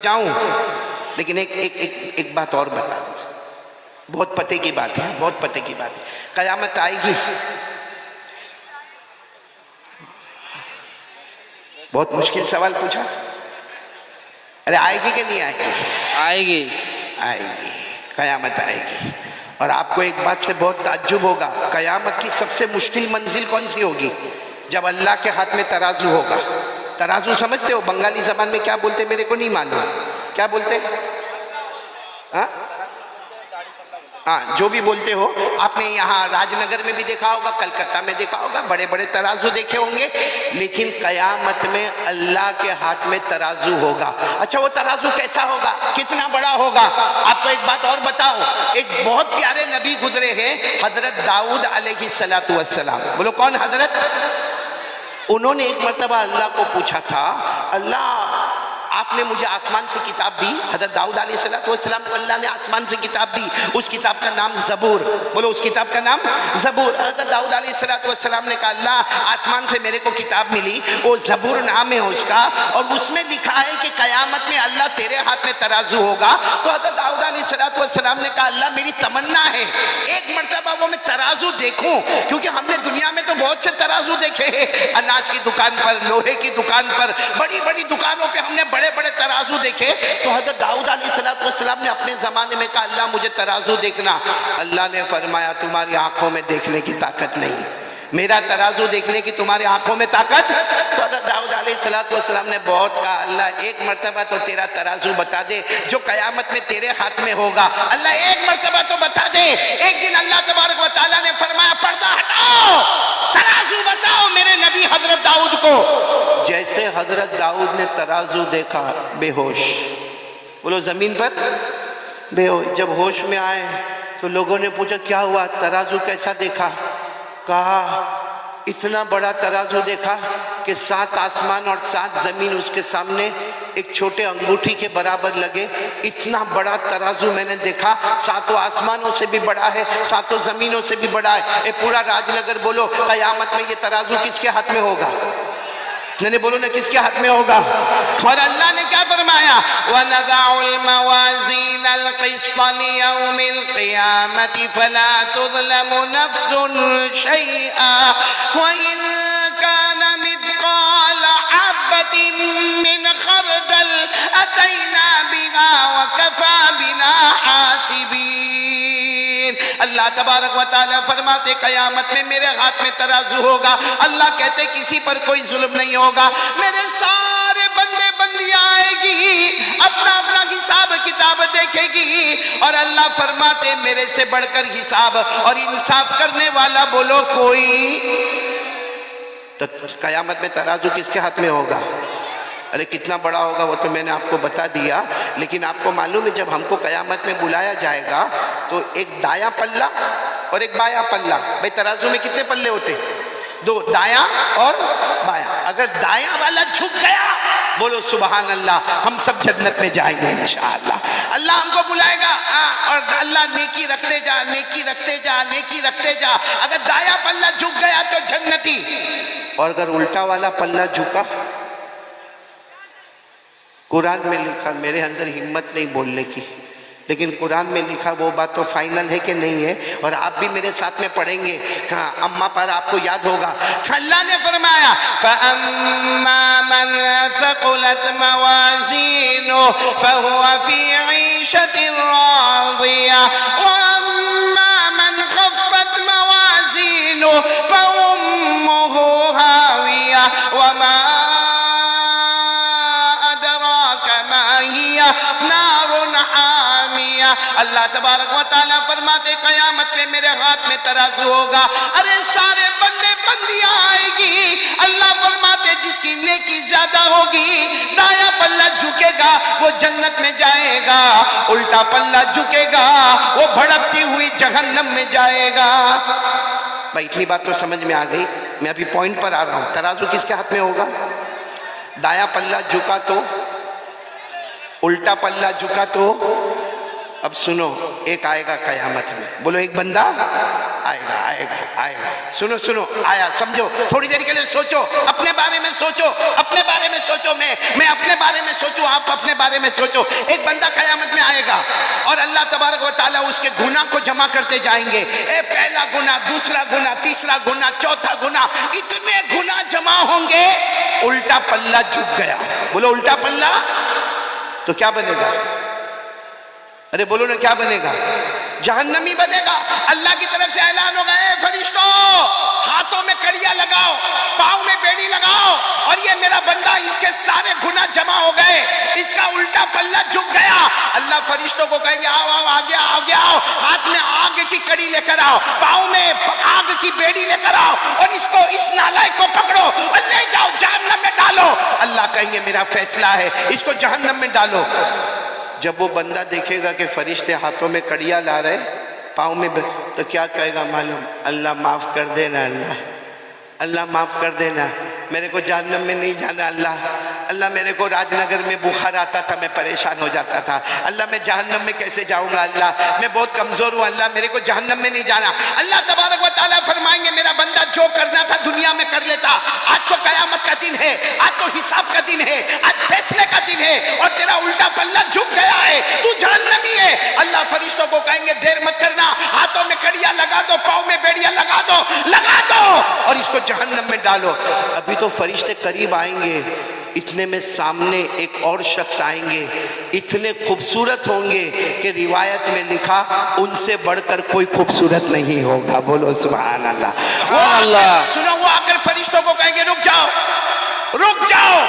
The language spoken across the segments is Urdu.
جاؤں لیکن ایک بات اور بتا دوں، بہت پتے کی بات ہے، بہت پتے کی بات ہے۔ قیامت آئے گی؟ بہت مشکل سوال پوچھا۔ ارے آئے گی کہ نہیں آئے گی؟ آئے گی، آئے گی، قیامت آئے گی۔ اور آپ کو ایک بات سے بہت تعجب ہوگا، قیامت کی سب سے مشکل منزل کون سی ہوگی؟ جب اللہ کے ہاتھ میں ترازو ہوگا۔ ترازو سمجھتے ہو؟ بنگالی زبان میں کیا بولتے میرے کو نہیں معلوم، کیا بولتے؟ ہاں جو بھی بولتے ہو، آپ نے یہاں راج نگر میں بھی دیکھا ہوگا، کلکتہ میں دیکھا ہوگا، بڑے بڑے ترازو دیکھے ہوں گے، لیکن قیامت میں اللہ کے ہاتھ میں ترازو ہوگا۔ اچھا وہ ترازو کیسا ہوگا؟ کتنا بڑا ہوگا؟ آپ کو ایک بات اور بتاؤ، ایک بہت پیارے نبی گزرے ہیں، حضرت داؤد علیہ السلام۔ بولو کون حضرت؟ انہوں نے ایک مرتبہ اللہ کو پوچھا تھا، اللہ آپ نے مجھے آسمان سے کتاب دی۔ حضرت داؤد علیہ السلام کو اللہ نے آسمان سے کتاب دی، اس کتاب کا نام زبور۔ بولو اس کتاب کا نام زبور۔ حضرت داؤد علیہ السلام نے کہا اللہ آسمان سے میرے کو کتاب ملی، وہ زبور نام ہے اس کا، اور اس میں لکھا ہے کہ قیامت میں اللہ تیرے ہاتھ میں ترازو ہوگا۔ تو حضرت داؤد علیہ السلام نے کہا اللہ میری تمنا ہے ایک مرتبہ وہ میں ترازو دیکھوں، کیونکہ ہم نے دنیا میں تو بہت سے ترازو دیکھے ہیں، اناج کی دکان پر، لوہے کی دکان پر، بڑی بڑی دکانوں پہ ہم نے بڑے بڑے ترازو دیکھے۔ تو حضرت داؤد علیہ السلام نے اپنے زمانے میں کہا اللہ مجھے ترازو دیکھنا۔ اللہ نے فرمایا تمہاری آنکھوں میں دیکھنے کی طاقت نہیں، میرا ترازو دیکھنے کی تمہاری آنکھوں میں طاقت۔ تو حضرت داؤد علیہ السلام نے بہت کہا اللہ ایک مرتبہ تو تیرا ترازو بتا دے جو قیامت میں تیرے ہاتھ میں ہوگا، اللہ ایک مرتبہ تو بتا دے۔ ایک دن اللہ تبارک و تعالیٰ نے فرمایا پردہ ہٹاؤ، ترازو بتاؤ میرے نبی حضرت داؤد کو۔ جیسے حضرت داؤد نے ترازو دیکھا بے ہوش، بولو زمین پر بے ہوش۔ جب ہوش میں آئے تو لوگوں نے پوچھا کیا ہوا، ترازو کیسا دیکھا؟ کہا اتنا بڑا ترازو دیکھا کہ 7 آسمان اور 7 زمین اس کے سامنے ایک چھوٹے انگوٹھی کے برابر لگے۔ اتنا بڑا ترازو میں نے دیکھا، 7 آسمانوں سے بھی بڑا ہے، 7 زمینوں سے بھی بڑا ہے۔ اے پورا راج نگر بولو قیامت میں یہ ترازو کس کے ہاتھ میں ہوگا؟ میں بولو نا کس کے ہاتھ میں ہوگا؟ اور اللہ نے کیا فرمایا وَنَضَعُ الْمَوَازِينَ الْقِسْطَ لِيَوْمِ الْقِيَامَةِ فَلَا تُظْلَمُ نَفْسٌ شَيْئًا وَإِن كَانَ مِثْقَالَ حَبَّةٍ مِّنْ خَرْدَلٍ أَتَيْنَا بِهَا وَكَفَى بِنَا حَاسِبِينَ۔ اللہ تبارک و تعالیٰ فرماتے قیامت میں میرے ہاتھ میں ترازو ہوگا۔ اللہ کہتے کسی پر کوئی ظلم نہیں ہوگا، میرے سارے بندے بندیاں آئے گی، اپنا اپنا حساب کتاب دیکھے گی، اور اللہ فرماتے میرے سے بڑھ کر حساب اور انصاف کرنے والا بولو کوئی؟ تو قیامت میں ترازو کس کے ہاتھ میں ہوگا؟ ارے کتنا بڑا ہوگا وہ تو میں نے آپ کو بتا دیا، لیکن آپ کو معلوم ہے جب ہم کو قیامت میں بلایا جائے گا تو ایک دایاں پلہ اور ایک بایاں پلہ، بھئی ترازو میں کتنے پلے ہوتے؟ 2، دایاں اور بایاں۔ اگر دایاں والا جھک گیا بولو سبحان اللہ، ہم سب جنت میں جائیں گے انشاءاللہ۔ اللہ ہم کو بلائے گا اور اللہ نیکی رکھتے جا، نیکی رکھتے جا، نیکی رکھتے جا۔ اگر دایاں پلہ جھک گیا تو جنتی، اور اگر الٹا والا پلہ جھکا، قرآن میں لکھا، میرے اندر ہمت نہیں بولنے کی، لیکن قرآن میں لکھا وہ بات تو فائنل ہے کہ نہیں ہے، اور آپ بھی میرے ساتھ میں پڑھیں گے۔ کہاں اما پر آپ کو یاد ہوگا، اللہ نے فرمایا فَأَمَّا مَنْ ثَقُلَتْ مَوَازِينُهُ فَهُوَ فِي عِيشَةٍ رَاضِيَةٍ وَأَمَّا مَنْ خَفَّتْ مَوَازِينُهُ فَأُمُّهُ هَاوِيَةٌ وَمَا نار حامیہ۔ اللہ تبارک و تعالیٰ فرماتے قیامت میں میرے ہاتھ میں ترازو ہوگا، ارے سارے بندے بندیاں آئے گی۔ اللہ فرماتے جس کی نیکی زیادہ ہوگی دایاں پلہ جھکے گا وہ جنت میں جائے گا، الٹا پلہ جھکے گا وہ بھڑکتی ہوئی جہنم میں جائے گا۔ بھائی اتنی بات تو سمجھ میں آ گئی، میں ابھی پوائنٹ پر آ رہا ہوں۔ ترازو کس کے ہاتھ میں ہوگا؟ دایاں پلہ جھکا تو، الٹا پلہ جھکا تو، اب سنو، ایک آئے گا قیامت میں، بولو ایک بندہ آئے گا آئے گا آئے گا. سنو سنو، آیا سمجھو، تھوڑی دیر کے لیے سوچو، اپنے بارے میں سوچو، اپنے بارے میں سوچو، میں اپنے بارے میں سوچوں، آپ اپنے بارے میں سوچو. ایک بندہ قیامت میں آئے گا اور اللہ تبارک و تعالیٰ اس کے گناہ کو جمع کرتے جائیں گے. پہلا گناہ، دوسرا گناہ، تیسرا گناہ، چوتھا گناہ، اتنے گناہ جمع ہوں گے، الٹا پلہ جھک گیا. بولو الٹا پلہ تو کیا بنے گا؟ ارے بولو نا، کیا بنے گا؟ جہنمی بنے گا. اللہ کی طرف سے اعلان ہوگا، اے فرشتوں ہاتھوں میں کڑیاں لگاؤ، پاؤں میں بیڑی لگاؤ، اور یہ میرا بندہ، اس کے سارے گناہ جمع ہو گئے، اس کا الٹا پلہ جھک گیا. اللہ فرشتوں کو کہیں گے آؤ آؤ آگے آؤ آگے آؤ، ہاتھ میں آگ کی کڑی لے کر آؤ، پاؤں میں آگ کی بیڑی لے کر آؤ، اور اس نالائق کو پکڑو اور لے جاؤ جہنم میں ڈالو. اللہ کہیں گے میرا فیصلہ ہے، اس کو جہنم میں ڈالو. جب وہ بندہ دیکھے گا کہ فرشتے ہاتھوں میں کڑیاں لا رہے، پاؤں میں، تو کیا کہے گا معلوم؟ اللہ معاف کر دینا، اللہ معاف کر دینا، میرے کو جہنم میں نہیں جانا. اللہ میرے کو راج نگر میں بخار آتا تھا، میں پریشان ہو جاتا تھا. اللہ میں جہنم میں کیسے جاؤں گا؟ اللہ میں بہت کمزور ہوں، اللہ میرے کو جہنم میں نہیں جانا. اللہ تبارک و تعالیٰ فرمائیں گے میرا بندہ جو کرنا تھا دنیا میں کر لیتا، آج تو قیامت کا دن ہے، آج تو حساب کا دن ہے، آج فیصلے کا دن ہے، اور تیرا الٹا پلہ جھک گیا ہے، تو جہنمی ہے. اللہ فرشتوں کو کہیں گے دیر مت کرنا، ہاتھوں میں کڑیاں لگا دو، پاؤں میں بیڑیاں لگا دو اور اس کو جہنم میں ڈالو. ابھی تو فرشتے قریب آئیں گے، اتنے میں سامنے ایک اور شخص آئیں گے، اتنے خوبصورت ہوں گے کہ روایت میں لکھا ان سے بڑھ کر کوئی خوبصورت نہیں ہوگا. بولو سبحان اللہ. سنو، وہ آ کر فرشتوں کو کہیں گے رک جاؤ رک جاؤ.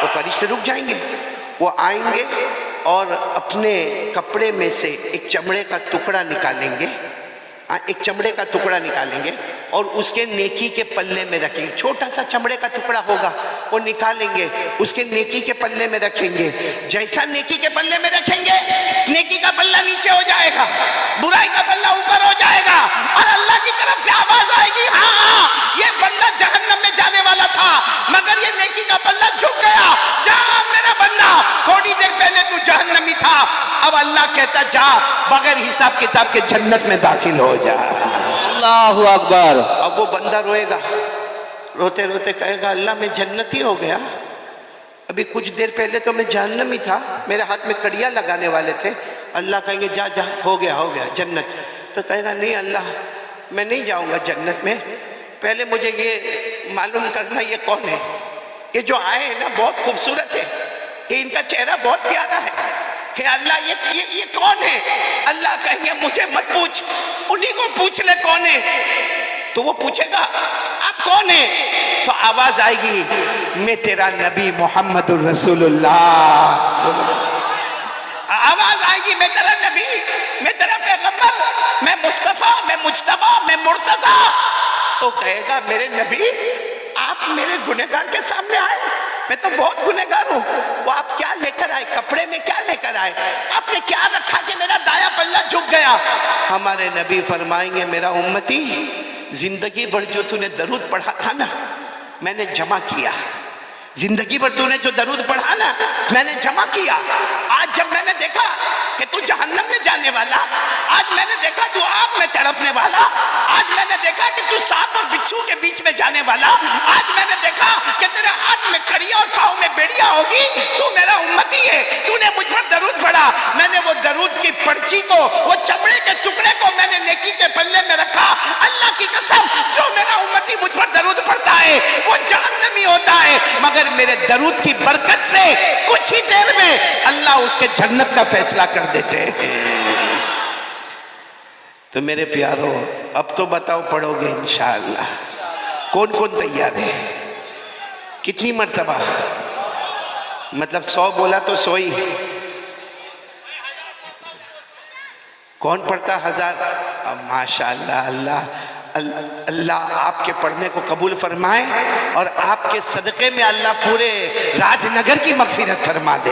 وہ فرشتے رک جائیں گے، وہ آئیں گے اور اپنے کپڑے میں سے ایک چمڑے کا ٹکڑا نکالیں گے، ایک چمڑے کا ٹکڑا نکالیں گے اور اس کے نیکی کے پلے میں رکھیں گے. چھوٹا سا چمڑے کا ٹکڑا ہوگا، وہ نکالیں گے، اس کے نیکی کے پلے میں رکھیں گے. جیسا نیکی کے پلے میں رکھیں گے، نیکی کا پلہ نیچے ہو جائے گا، برائی کا پلہ اوپر ہو جائے گا، اور اللہ کی طرف سے آواز آئے گی ہاں یہ بندہ جہنم میں جانے والا تھا، مگر یہ نیکی کا پلہ جھک گیا. جا میرا بندہ، تھوڑی دیر پہلے تو جہنمی تھا، اب اللہ کہتا جا بغیر حساب کتاب کے جنت میں داخل ہو جا. اللہ اکبر. اب وہ بندہ روئے گا، روتے روتے کہے گا اللہ میں جنتی ہو گیا، ابھی کچھ دیر پہلے تو میں جہنمی تھا، میرے ہاتھ میں کڑیاں لگانے والے تھے. اللہ کہیں گے جا جا ہو گیا جنت. تو کہے گا نہیں اللہ میں نہیں جاؤں گا جنت میں، پہلے مجھے یہ معلوم کرنا یہ کون ہے، یہ جو آئے ہیں نا بہت خوبصورت ہے، یہ ان کا چہرہ بہت پیارا ہے، کہ اللہ یہ کون ہے؟ اللہ کہیں گے مجھے مت پوچھ، انہی کو پوچھ لے کون ہے. تو وہ پوچھے گا آپ کون ہیں؟ تو آواز آئے گی میں تیرا نبی محمد الرسول اللہ. آواز آئے گی میں تیرا نبی، میں تیرا پیغمبر، میں مصطفیٰ، میں مجتبیٰ، میں مرتضیٰ. تو کہے گا میرے نبی آپ میرے گنہگار کے سامنے آئے، میں تو بہت گنہگار ہوں. وہ آپ کیا لے کر آئے؟ کپڑے میں کیا لے کر آئے؟ آپ نے کیا رکھا کہ میرا دایا پلہ جھک گیا؟ ہمارے نبی فرمائیں گے میرا امتی زندگی بھر جو تو نے درود پڑھا تھا نا میں نے جمع کیا، زندگی بھر تو نے جو درود پڑھا نا میں نے جمع کیا. آج جب میں نے دیکھا کہ تو جہنم میں جانے والا، آج میں نے دیکھا تو آگ میں تڑپنے والا، آج میں نے دیکھا کہ تو سانپ اور بچھو کے بیچ میں جانے والا، آج میں نے دیکھا کہ تیرے ہاتھ میں کڑیاں اور پاؤں میں بیڑیاں ہوگی، تو میرا امتی ہے، تو نے مجھ پر درود پڑھا. میں نے وہ درود کی پرچی کو، وہ چمڑے کے ٹکڑے کو میں نے نیکی کے پلے میں رکھا. اللہ کی قسم جو میرا امتی مجھ پر درود پڑھتا ہے وہ جہنمی ہوتا ہے، مگر میرے درود کی برکت سے کچھ ہی دیر میں اللہ اس کے جنت کا فیصلہ کر دیتے ہیں. تو میرے پیارو اب تو بتاؤ پڑھو گے انشاءاللہ؟ کون کون تیار ہے؟ کتنی مرتبہ؟ مطلب 100 بولا تو 100 ہی. کون پڑھتا 1000؟ اب ماشاءاللہ اللہ اللہ آپ کے پڑھنے کو قبول فرمائے اور آپ کے صدقے میں اللہ پورے راج نگر کی مغفرت فرما دے.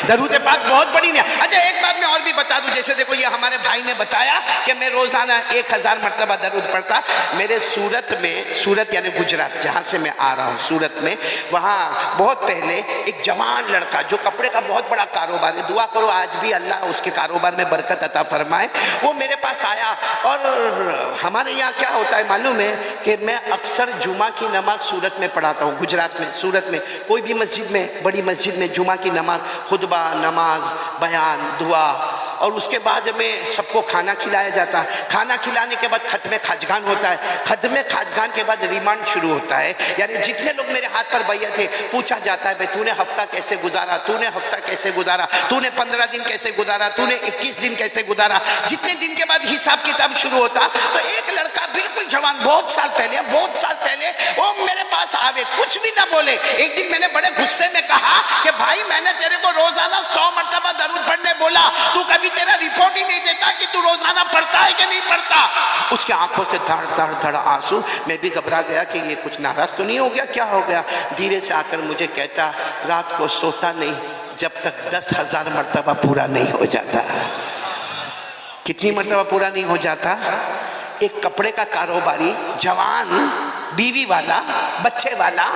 درود پاک بہت بڑی نعمت. اچھا ایک بات میں اور بھی بتا دوں, جیسے دیکھو یہ ہمارے بھائی نے بتایا کہ میں روزانہ 1000 مرتبہ درود پڑھتا. میرے سورت میں, سورت یعنی گجرات جہاں سے میں آ رہا ہوں, سورت میں وہاں بہت پہلے ایک جوان لڑکا جو کپڑے کا بہت بڑا کاروبار ہے, دعا کرو آج بھی اللہ اس کے کاروبار میں برکت عطا فرمائے, وہ میرے پاس آیا. اور ہمارے یہاں کیا ہوتا ہے معلوم ہے کہ میں اکثر جمعہ کی نماز سورت میں پڑھاتا ہوں. گجرات میں سورت میں کوئی بھی مسجد میں, بڑی مسجد میں جمعہ کی نماز, خطبہ, نماز, بیان, دعا, اور اس کے بعد میں سب کو کھانا کھلایا جاتا ہے. کھانا کھلانے کے بعد ختم خاجگان ہوتا ہے. ختم خاجگان کے بعد ریمانڈ شروع ہوتا ہے. یعنی جتنے لوگ میرے ہاتھ پر بیعت تھے پوچھا جاتا ہے, بھائی تو نے ہفتہ کیسے گزارا, تو نے ہفتہ کیسے گزارا, تو نے 15 دن کیسے گزارا, تو نے 21 دن کیسے گزارا. جتنے دن کے بعد حساب کتاب شروع ہوتا تو ایک لڑکا بالکل جوان, بہت سال پہلے وہ میرے پاس آوے, کچھ بھی نہ بولے. ایک دن میں نے بڑے غصے میں کہا کہ بھائی میں نے تیرے کو روزانہ 100 مرتبہ درود پڑھنے بولا, تو کبھی تیرا رپورٹ ہی نہیں دیتا کہ تو روزانہ پڑھتا ہے کہ نہیں پڑھتا. اس کی آنکھوں سے دھڑ آنسو. میں بھی گھبرا گیا کہ یہ کچھ ناراض تو نہیں ہو گیا, کیا ہو گیا. دھیرے سے آ کر مجھے کہتا, رات کو سوتا نہیں جب تک 10,000 مرتبہ پورا نہیں ہو جاتا. کتنی مرتبہ پورا نہیں ہو جاتا؟ ایک کپڑے کا کاروباری, جوان, بیوی والا, بچے والا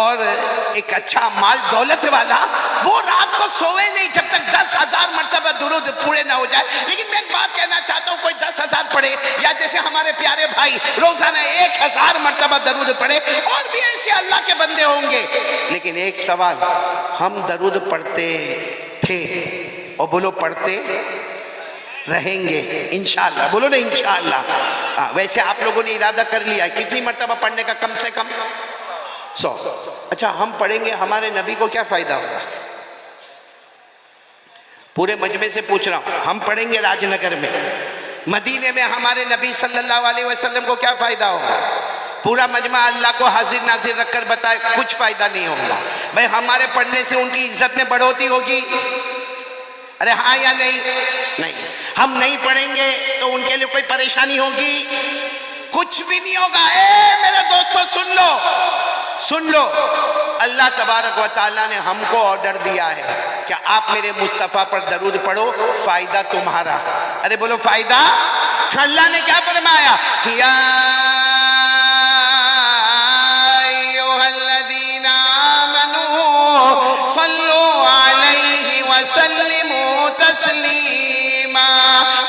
اور ایک اچھا مال دولت والا, وہ رات کو سوئے نہیں جب تک 10,000 مرتبہ درود پورے نہ ہو جائے. لیکن میں ایک بات کہنا چاہتا ہوں, کوئی 10,000 پڑھے یا جیسے ہمارے پیارے بھائی روزانہ 1,000 مرتبہ درود پڑھے, اور بھی ایسے اللہ کے بندے ہوں گے. لیکن ایک سوال, ہم درود پڑھتے تھے اور بولو پڑھتے رہیں گے انشاءاللہ, بولو نا انشاءاللہ. ویسے آپ لوگوں نے ارادہ کر لیا کتنی مرتبہ پڑھنے کا؟ کم سے کم 100. اچھا ہم پڑھیں گے, ہمارے نبی کو کیا فائدہ ہوگا؟ پورے مجمع سے پوچھ رہا ہوں, ہم پڑھیں گے راج نگر میں, مدینے میں ہمارے نبی صلی اللہ علیہ وسلم کو کیا فائدہ ہوگا؟ پورا مجمع اللہ کو حاضر ناظر رکھ کر بتائے, کچھ فائدہ نہیں ہوگا. بھائی ہمارے پڑھنے سے ان کی عزت میں بڑھوتری ہوگی؟ ارے ہاں یا نہیں؟ نہیں. ہم نہیں پڑھیں گے تو ان کے لیے کوئی پریشانی ہوگی؟ کچھ بھی نہیں ہوگا. اے میرے دوستو سن لو, اللہ تبارک و تعالیٰ نے ہم کو آرڈر دیا ہے کہ آپ میرے مصطفیٰ پر درود پڑھو, فائدہ تمہارا. ارے بولو فائدہ. اللہ نے کیا فرمایا؟ یا ایھا الذین آمنوا صلوا علیہ وسلموا تسلیما.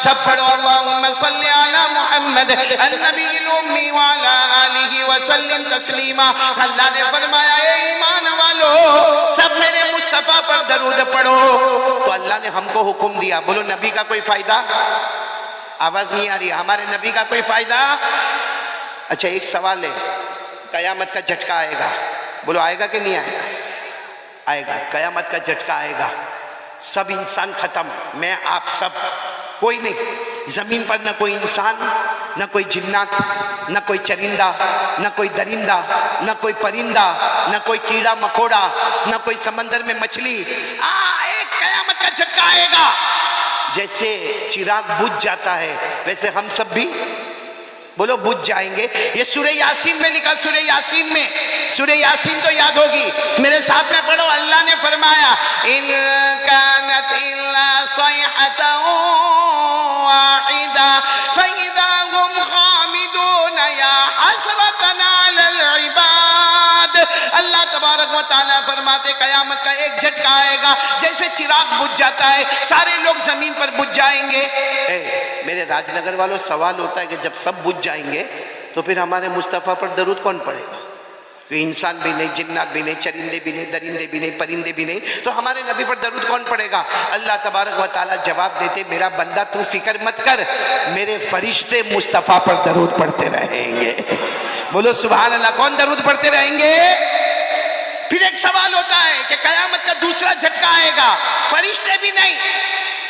سب پڑھو اللہم صلی علی محمد النبی الامی وعلی آلہ وسلم تسلیما. اللہ نے فرمایا اے ایمان والو سب میرے مصطفیٰ پر درود پڑھو. تو اللہ نے ہم کو حکم دیا. بولو نبی کا کوئی فائدہ؟ آواز نہیں آ رہی. ہمارے نبی کا کوئی فائدہ؟ اچھا ایک سوال ہے, قیامت کا جھٹکا آئے گا, بولو آئے گا کہ نہیں آئے گا؟ آئے گا. قیامت کا جھٹکا آئے گا, سب انسان ختم, میں آپ سب, کوئی نہیں. زمین پر نہ کوئی انسان, نہ کوئی جنات, نہ کوئی چرندہ, نہ کوئی درندہ, نہ کوئی پرندہ, نہ کوئی کیڑا مکوڑا, نہ کوئی سمندر میں مچھلی. ایک قیامت کا جھٹکا آئے گا. جیسے چراغ بجھ جاتا ہے ویسے ہم سب بھی بولو بجھ جائیں گے. یہ سورہ یاسین میں لکھا, سورہ یاسین میں, سورہ یاسین تو یاد ہوگی, میرے ساتھ میں پڑھو. اللہ نے فرمایا ان کانت الا صیحۃ واحدہ فاذا هم خامدون یا حسرۃ علی العباد. اللہ تبارک و تعالیٰ فرماتے قیامت کا ایک جھٹکا آئے گا, جیسے چراغ بجھ جاتا ہے سارے لوگ زمین پر بجھ جائیں گے. میرے راج نگر والوں سوال ہوتا ہے کہ جب سب بجھ جائیں گے تو پھر ہمارے مصطفیٰ پر درود کون پڑھے گا؟ کوئی انسان بھی نہیں, جنات بھی نہیں, چرندے بھی نہیں, درندے بھی نہیں, پرندے بھی نہیں, تو ہمارے نبی پر درود کون پڑھے گا؟ اللہ تبارک و تعالیٰ جواب دیتے میرا بندہ تو فکر مت کر, میرے فرشتے مصطفیٰ پر درود پڑھتے رہیں گے. بولو سبحان اللہ. کون درود پڑھتے رہیں گے؟ پھر ایک سوال ہوتا ہے کہ قیامت کا دوسرا جھٹکا آئے گا, فرشتے بھی نہیں.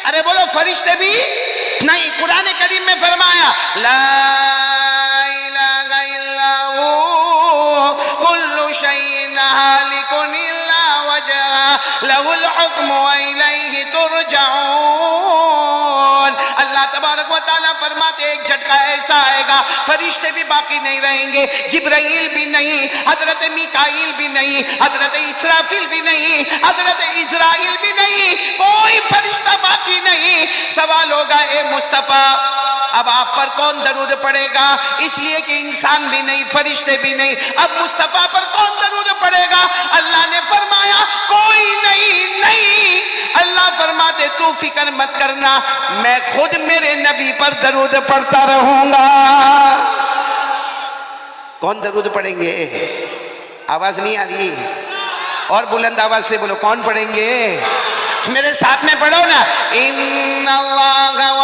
ارے بولو فرشتے بھی نہیں. قرآن کریم میں فرمایا لا الہ الا ہو کل شیء ہالک الا وجہہ لہ الحکم والیہ ترجعون. اللہ تبارک و تعالیٰ فرماتے ایک جھٹکا ایسا آئے گا فرشتے بھی باقی نہیں رہیں گے، جبرائیل بھی نہیں، حضرت میکائیل بھی نہیں، حضرت اسرافیل بھی نہیں، حضرت اسرائیل بھی نہیں، کوئی فرشتہ باقی نہیں۔ سوال ہوگا اے مصطفیٰ اب آپ پر کون درود پڑے گا؟ اس لیے کہ انسان بھی نہیں، فرشتے بھی نہیں، اب مصطفیٰ پر کون درود پڑے گا؟ اللہ نے فرمایا کوئی نہیں۔ اللہ فرماتے تو فکر مت کرنا، میں خود میرے نبی پر درود پڑھتا رہوں گا۔ کون درود پڑھیں گے؟ آواز نہیں آ رہی؟ اور بلند آواز سے بولو، کون پڑھیں گے؟ میرے ساتھ میں پڑھو نا، ان اللہ و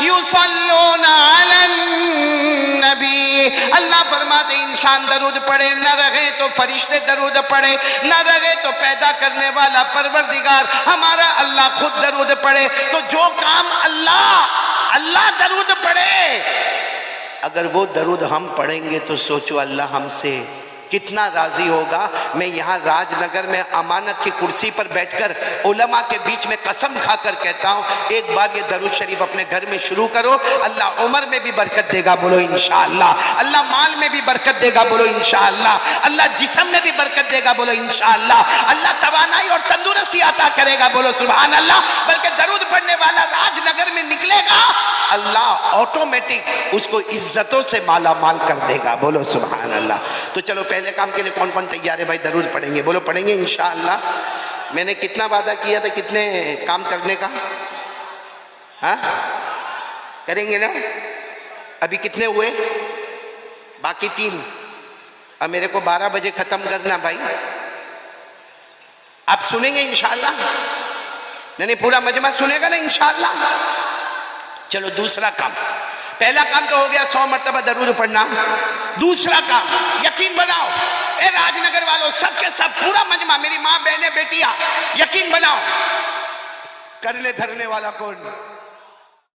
یصلون علی النبی۔ اللہ فرماتے انسان درود پڑھے، نہ رہے تو فرشتے درود پڑھے، نہ رہے تو پیدا کرنے والا پروردگار ہمارا اللہ خود درود پڑھے۔ تو جو کام اللہ درود پڑھے، اگر وہ درود ہم پڑھیں گے تو سوچو اللہ ہم سے کتنا راضی ہوگا۔ میں یہاں راج نگر میں امانت کی کرسی پر بیٹھ کر علماء کے بیچ میں قسم کھا کر کہتا ہوں، ایک بار یہ درود شریف اپنے گھر میں شروع کرو، اللہ عمر میں بھی برکت دے گا، بولو انشاءاللہ۔ اللہ مال میں بھی برکت دے گا، بولو انشاءاللہ۔ اللہ جسم میں بھی برکت دے گا، بولو انشاءاللہ۔ اللہ توانائی اور تندرستی عطا کرے گا، بولو سبحان اللہ۔ بلکہ درود پڑھنے والا راج نگر میں نکلے گا، اللہ آٹومیٹک اس کو عزتوں سے مالا مال کر دے گا، بولو سبحان اللہ۔ تو چلو پہلے کام کے لیے کون کون تیار ہے بھائی؟ درود پڑھیں گے، بولو پڑھیں گے انشاءاللہ۔ میں نے کتنا وعدہ کیا تھا کتنے کام کرنے کا؟ ہاں کریں گے نا؟ ابھی کتنے ہوئے؟ باقی 3۔ اب میرے کو 12 بجے ختم کرنا بھائی۔ آپ سنیں گے انشاءاللہ؟ نہیں پورا مجمع سنے گا نا انشاءاللہ؟ چلو دوسرا کام، پہلا کام تو ہو گیا 100 مرتبہ درود پڑھنا۔ دوسرا کام یقین بناؤ، اے راج نگر والوں سب کے سب پورا مجمع، میری ماں بہنیں بیٹیاں، یقین بناؤ کرنے دھرنے والا کون؟